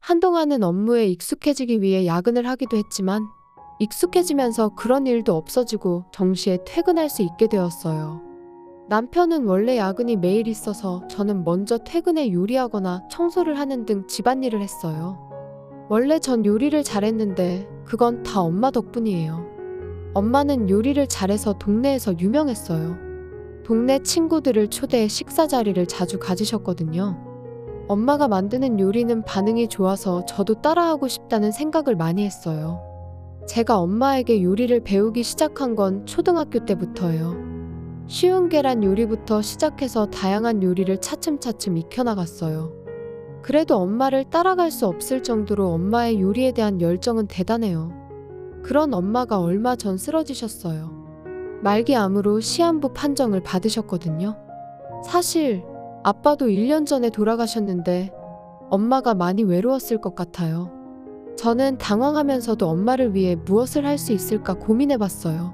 한동안은 업무에 익숙해지기 위해 야근을 하기도 했지만 익숙해지면서 그런 일도 없어지고 정시에 퇴근할 수 있게 되었어요. 남편은 원래 야근이 매일 있어서 저는 먼저 퇴근해 요리하거나 청소를 하는 등 집안일을 했어요. 원래 전 요리를 잘했는데 그건 다 엄마 덕분이에요. 엄마는 요리를 잘해서 동네에서 유명했어요. 동네 친구들을 초대해 식사 자리를 자주 가지셨거든요. 엄마가 만드는 요리는 반응이 좋아서 저도 따라하고 싶다는 생각을 많이 했어요. 제가 엄마에게 요리를 배우기 시작한 건 초등학교 때부터예요. 쉬운 계란 요리부터 시작해서 다양한 요리를 차츰차츰 익혀나갔어요. 그래도 엄마를 따라갈 수 없을 정도로 엄마의 요리에 대한 열정은 대단해요. 그런 엄마가 얼마 전 쓰러지셨어요. 말기암으로 시한부 판정을 받으셨거든요. 사실 아빠도 1년 전에 돌아가셨는데 엄마가 많이 외로웠을 것 같아요. 저는 당황하면서도 엄마를 위해 무엇을 할 수 있을까 고민해봤어요.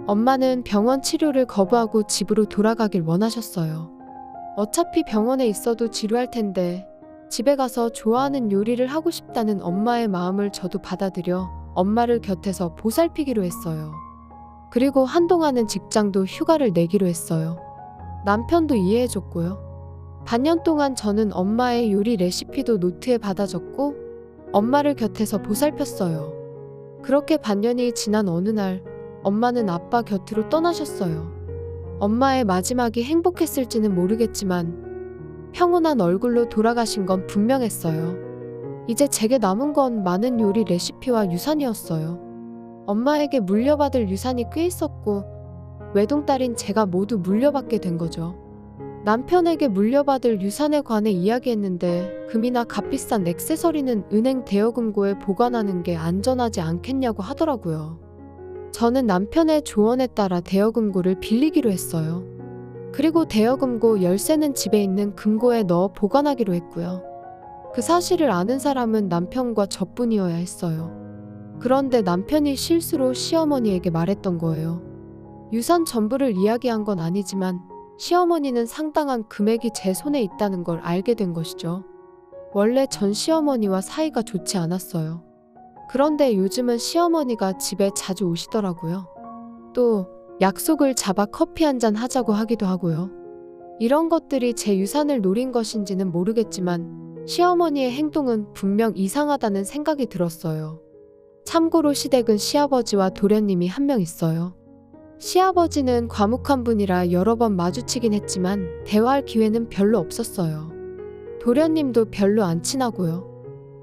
엄마는 병원 치료를 거부하고 집으로 돌아가길 원하셨어요. 어차피 병원에 있어도 지루할 텐데 집에 가서 좋아하는 요리를 하고 싶다는 엄마의 마음을 저도 받아들여 엄마를 곁에서 보살피기로 했어요. 그리고 한동안은 직장도 휴가를 내기로 했어요. 남편도 이해해줬고요. 반년 동안 저는 엄마의 요리 레시피도 노트에 받아 적고 엄마를 곁에서 보살폈어요. 그렇게 반년이 지난 어느 날 엄마는 아빠 곁으로 떠나셨어요. 엄마의 마지막이 행복했을지는 모르겠지만 평온한 얼굴로 돌아가신 건 분명했어요. 이제 제게 남은 건 많은 요리 레시피와 유산이었어요. 엄마에게 물려받을 유산이 꽤 있었고 외동딸인 제가 모두 물려받게 된 거죠. 남편에게 물려받을 유산에 관해 이야기했는데 금이나 값비싼 액세서리는 은행 대여금고에 보관하는 게 안전하지 않겠냐고 하더라고요. 저는 남편의 조언에 따라 대여금고를 빌리기로 했어요. 그리고 대여금고 열쇠는 집에 있는 금고에 넣어 보관하기로 했고요. 그 사실을 아는 사람은 남편과 저뿐이어야 했어요. 그런데 남편이 실수로 시어머니에게 말했던 거예요. 유산 전부를 이야기한 건 아니지만 시어머니는 상당한 금액이 제 손에 있다는 걸 알게 된 것이죠. 원래 전 시어머니와 사이가 좋지 않았어요. 그런데 요즘은 시어머니가 집에 자주 오시더라고요. 또 약속을 잡아 커피 한잔 하자고 하기도 하고요. 이런 것들이 제 유산을 노린 것인지는 모르겠지만 시어머니의 행동은 분명 이상하다는 생각이 들었어요. 참고로 시댁은 시아버지와 도련님이 한 명 있어요. 시아버지는 과묵한 분이라 여러 번 마주치긴 했지만 대화할 기회는 별로 없었어요. 도련님도 별로 안 친하고요.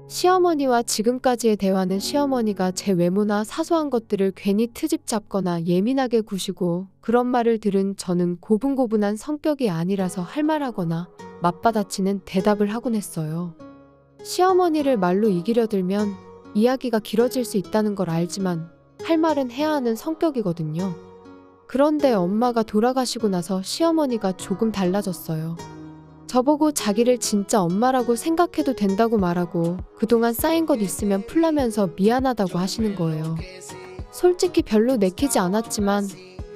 시어머니와 지금까지의 대화는 시어머니가 제 외모나 사소한 것들을 괜히 트집 잡거나 예민하게 구시고 그런 말을 들은 저는 고분고분한 성격이 아니라서 할 말하거나 맞받아치는 대답을 하곤 했어요. 시어머니를 말로 이기려 들면 이야기가 길어질 수 있다는 걸 알지만 할 말은 해야 하는 성격이거든요. 그런데 엄마가 돌아가시고 나서 시어머니가 조금 달라졌어요. 저보고 자기를 진짜 엄마라고 생각해도 된다고 말하고 그동안 쌓인 것 있으면 풀라면서 미안하다고 하시는 거예요. 솔직히 별로 내키지 않았지만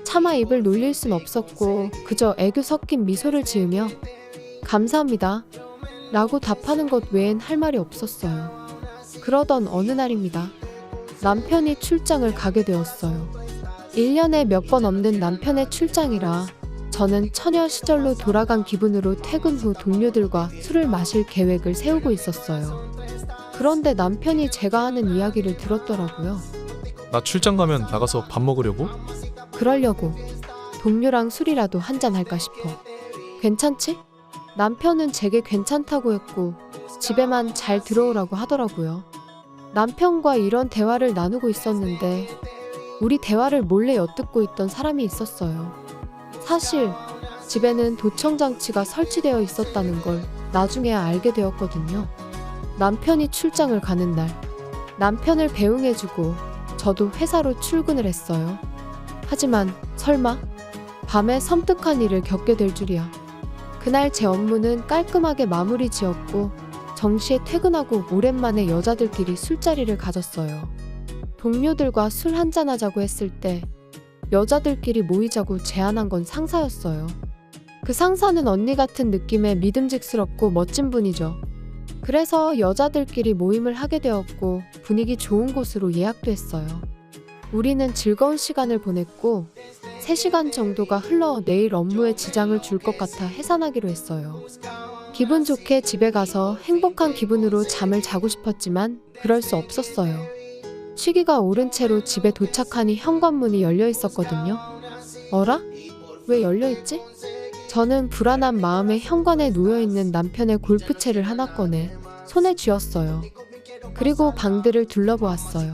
차마 입을 놀릴 순 없었고 그저 애교 섞인 미소를 지으며 감사합니다 라고 답하는 것 외엔 할 말이 없었어요. 그러던 어느 날입니다. 남편이 출장을 가게 되었어요. 1년에 몇 번 없는 남편의 출장이라 저는 처녀 시절로 돌아간 기분으로 퇴근 후 동료들과 술을 마실 계획을 세우고 있었어요. 그런데 남편이 제가 하는 이야기를 들었더라고요. 나 출장 가면 나가서 밥 먹으려고? 그러려고. 동료랑 술이라도 한잔 할까 싶어. 괜찮지? 남편은 제게 괜찮다고 했고 집에만 잘 들어오라고 하더라고요. 남편과 이런 대화를 나누고 있었는데 우리 대화를 몰래 엿듣고 있던 사람이 있었어요. 사실 집에는 도청장치가 설치되어 있었다는 걸 나중에야 알게 되었거든요. 남편이 출장을 가는 날 남편을 배웅해주고 저도 회사로 출근을 했어요. 하지만 설마 밤에 섬뜩한 일을 겪게 될 줄이야. 그날 제 업무는 깔끔하게 마무리 지었고 정시에 퇴근하고 오랜만에 여자들끼리 술자리를 가졌어요. 동료들과 술 한잔하자고 했을 때 여자들끼리 모이자고 제안한 건 상사였어요. 그 상사는 언니 같은 느낌의 믿음직스럽고 멋진 분이죠. 그래서 여자들끼리 모임을 하게 되었고 분위기 좋은 곳으로 예약도 했어요. 우리는 즐거운 시간을 보냈고 3시간 정도가 흘러 내일 업무에 지장을 줄 것 같아 해산하기로 했어요. 기분 좋게 집에 가서 행복한 기분으로 잠을 자고 싶었지만 그럴 수 없었어요. 시기가 오른 채로 집에 도착하니 현관문이 열려 있었거든요. 어라? 왜 열려 있지? 저는 불안한 마음에 현관에 놓여있는 남편의 골프채를 하나 꺼내 손에 쥐었어요. 그리고 방들을 둘러보았어요.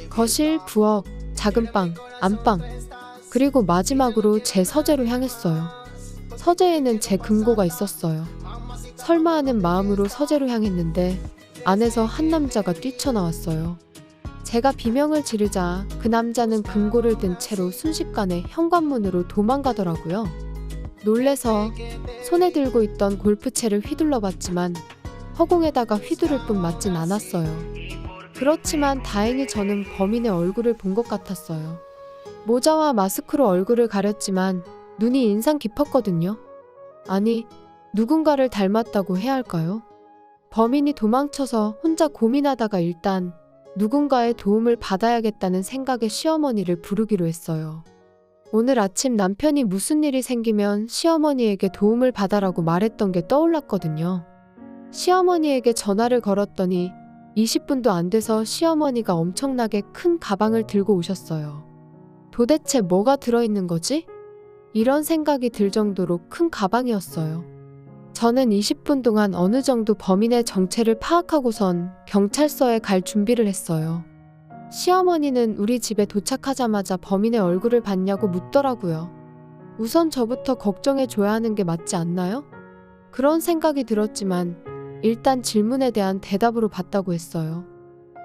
거실, 부엌, 작은 방, 안방, 그리고 마지막으로 제 서재로 향했어요. 서재에는 제 금고가 있었어요. 설마 하는 마음으로 서재로 향했는데 안에서 한 남자가 뛰쳐나왔어요. 제가 비명을 지르자 그 남자는 금고를 든 채로 순식간에 현관문으로 도망가더라고요. 놀래서 손에 들고 있던 골프채를 휘둘러 봤지만 허공에다가 휘두를 뿐 맞진 않았어요. 그렇지만 다행히 저는 범인의 얼굴을 본 것 같았어요. 모자와 마스크로 얼굴을 가렸지만 눈이 인상 깊었거든요. 아니, 누군가를 닮았다고 해야 할까요? 범인이 도망쳐서 혼자 고민하다가 일단 누군가의 도움을 받아야겠다는 생각에 시어머니를 부르기로 했어요. 오늘 아침 남편이 무슨 일이 생기면 시어머니에게 도움을 받아라고 말했던 게 떠올랐거든요. 시어머니에게 전화를 걸었더니 20분도 안 돼서 시어머니가 엄청나게 큰 가방을 들고 오셨어요. 도대체 뭐가 들어있는 거지? 이런 생각이 들 정도로 큰 가방이었어요. 저는 20분 동안 어느 정도 범인의 정체를 파악하고선 경찰서에 갈 준비를 했어요. 시어머니는 우리 집에 도착하자마자 범인의 얼굴을 봤냐고 묻더라고요. 우선 저부터 걱정해줘야 하는 게 맞지 않나요? 그런 생각이 들었지만 일단 질문에 대한 대답으로 봤다고 했어요.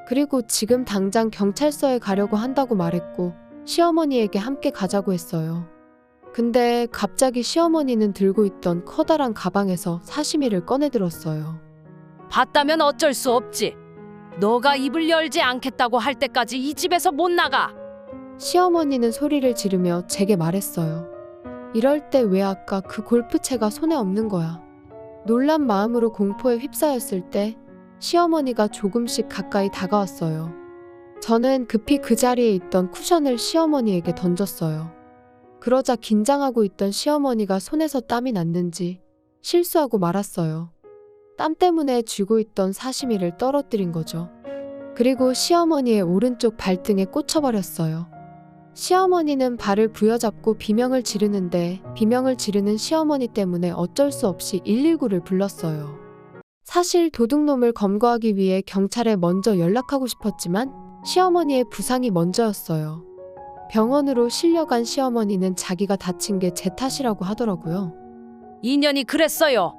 그리고 지금 당장 경찰서에 가려고 한다고 말했고 시어머니에게 함께 가자고 했어요. 근데 갑자기 시어머니는 들고 있던 커다란 가방에서 사시미를 꺼내들었어요. 봤다면 어쩔 수 없지. 너가 입을 열지 않겠다고 할 때까지 이 집에서 못 나가. 시어머니는 소리를 지르며 제게 말했어요. 이럴 때 왜 아까 그 골프채가 손에 없는 거야. 놀란 마음으로 공포에 휩싸였을 때 시어머니가 조금씩 가까이 다가왔어요. 저는 급히 그 자리에 있던 쿠션을 시어머니에게 던졌어요. 그러자 긴장하고 있던 시어머니가 손에서 땀이 났는지 실수하고 말았어요. 땀 때문에 쥐고 있던 사시미를 떨어뜨린 거죠. 그리고 시어머니의 오른쪽 발등에 꽂혀버렸어요. 시어머니는 발을 부여잡고 비명을 지르는데 비명을 지르는 시어머니 때문에 어쩔 수 없이 119를 불렀어요. 사실 도둑놈을 검거하기 위해 경찰에 먼저 연락하고 싶었지만 시어머니의 부상이 먼저였어요. 병원으로 실려간 시어머니는 자기가 다친 게 제 탓이라고 하더라고요. 인연이 그랬어요.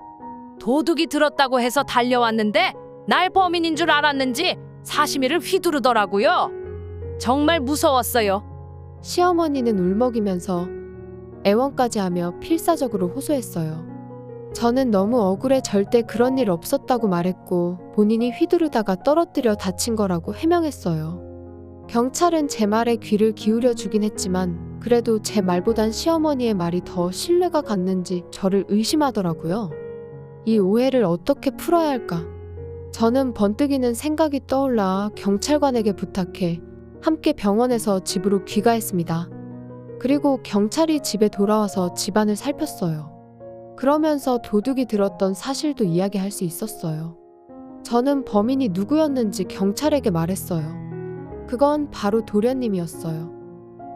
도둑이 들었다고 해서 달려왔는데 날 범인인 줄 알았는지 사시미를 휘두르더라고요. 정말 무서웠어요. 시어머니는 울먹이면서 애원까지 하며 필사적으로 호소했어요. 저는 너무 억울해 절대 그런 일 없었다고 말했고 본인이 휘두르다가 떨어뜨려 다친 거라고 해명했어요. 경찰은 제 말에 귀를 기울여 주긴 했지만 그래도 제 말보단 시어머니의 말이 더 신뢰가 갔는지 저를 의심하더라고요. 이 오해를 어떻게 풀어야 할까? 저는 번뜩이는 생각이 떠올라 경찰관에게 부탁해 함께 병원에서 집으로 귀가했습니다. 그리고 경찰이 집에 돌아와서 집안을 살폈어요. 그러면서 도둑이 들었던 사실도 이야기할 수 있었어요. 저는 범인이 누구였는지 경찰에게 말했어요. 그건 바로 도련님이었어요.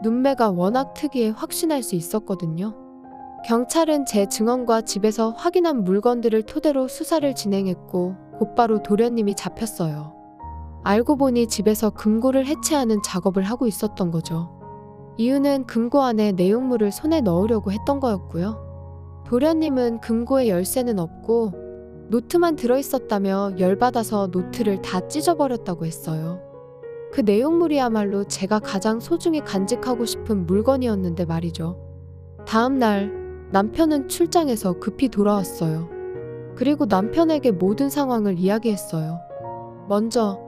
눈매가 워낙 특이해 확신할 수 있었거든요. 경찰은 제 증언과 집에서 확인한 물건들을 토대로 수사를 진행했고 곧바로 도련님이 잡혔어요. 알고 보니 집에서 금고를 해체하는 작업을 하고 있었던 거죠. 이유는 금고 안에 내용물을 손에 넣으려고 했던 거였고요. 도련님은 금고에 열쇠는 없고 노트만 들어있었다며 열받아서 노트를 다 찢어버렸다고 했어요. 그 내용물이야말로 제가 가장 소중히 간직하고 싶은 물건이었는데 말이죠. 다음 날 남편은 출장에서 급히 돌아왔어요. 그리고 남편에게 모든 상황을 이야기했어요. 먼저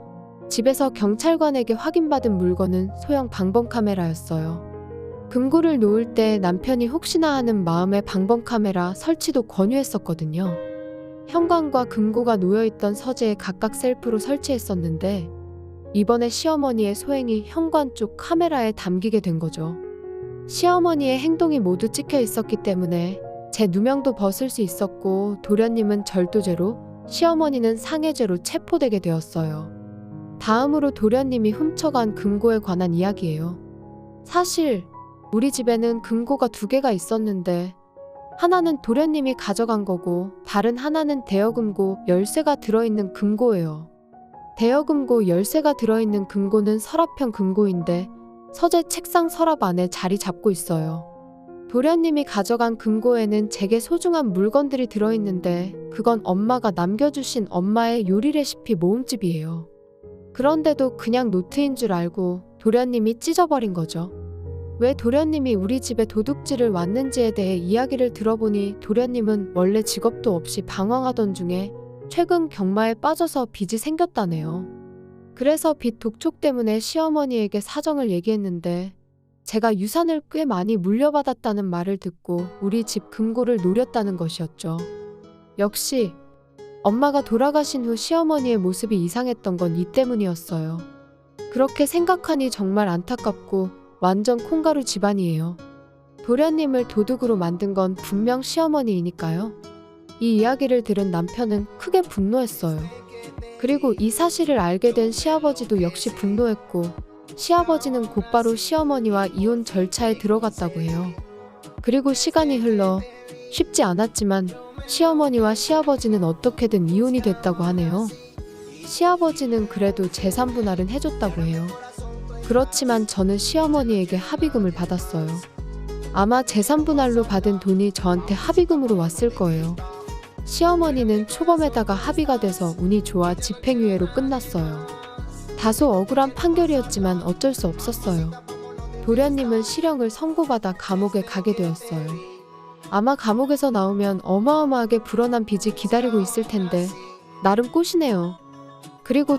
집에서 경찰관에게 확인받은 물건은 소형 방범카메라였어요. 금고를 놓을 때 남편이 혹시나 하는 마음에 방범카메라 설치도 권유했었거든요. 현관과 금고가 놓여있던 서재에 각각 셀프로 설치했었는데 이번에 시어머니의 소행이 현관 쪽 카메라에 담기게 된 거죠. 시어머니의 행동이 모두 찍혀 있었기 때문에 제 누명도 벗을 수 있었고 도련님은 절도죄로, 시어머니는 상해죄로 체포되게 되었어요. 다음으로 도련님이 훔쳐간 금고에 관한 이야기예요. 사실 우리 집에는 금고가 2개가 있었는데 하나는 도련님이 가져간 거고 다른 하나는 대여금고 열쇠가 들어있는 금고예요. 대여금고 열쇠가 들어있는 금고는 서랍형 금고인데 서재 책상 서랍 안에 자리 잡고 있어요. 도련님이 가져간 금고에는 제게 소중한 물건들이 들어있는데 그건 엄마가 남겨주신 엄마의 요리 레시피 모음집이에요. 그런데도 그냥 노트인 줄 알고 도련님이 찢어버린 거죠. 왜 도련님이 우리 집에 도둑질을 왔는지에 대해 이야기를 들어보니 도련님은 원래 직업도 없이 방황하던 중에 최근 경마에 빠져서 빚이 생겼다네요. 그래서 빚 독촉 때문에 시어머니에게 사정을 얘기했는데 제가 유산을 꽤 많이 물려받았다는 말을 듣고 우리 집 금고를 노렸다는 것이었죠. 역시 엄마가 돌아가신 후 시어머니의 모습이 이상했던 건 이 때문이었어요. 그렇게 생각하니 정말 안타깝고 완전 콩가루 집안이에요. 도련님을 도둑으로 만든 건 분명 시어머니이니까요. 이 이야기를 들은 남편은 크게 분노했어요. 그리고 이 사실을 알게 된 시아버지도 역시 분노했고 시아버지는 곧바로 시어머니와 이혼 절차에 들어갔다고 해요. 그리고 시간이 흘러 쉽지 않았지만 시어머니와 시아버지는 어떻게든 이혼이 됐다고 하네요. 시아버지는 그래도 재산 분할은 해줬다고 해요. 그렇지만 저는 시어머니에게 합의금을 받았어요. 아마 재산 분할로 받은 돈이 저한테 합의금으로 왔을 거예요. 시어머니는 초범에다가 합의가 돼서 운이 좋아 집행유예로 끝났어요. 다소 억울한 판결이었지만 어쩔 수 없었어요. 도련님은 실형을 선고받아 감옥에 가게 되었어요. 아마 감옥에서 나오면 어마어마하게 불어난 빚이 기다리고 있을 텐데 나름 꼬시네요. 그리고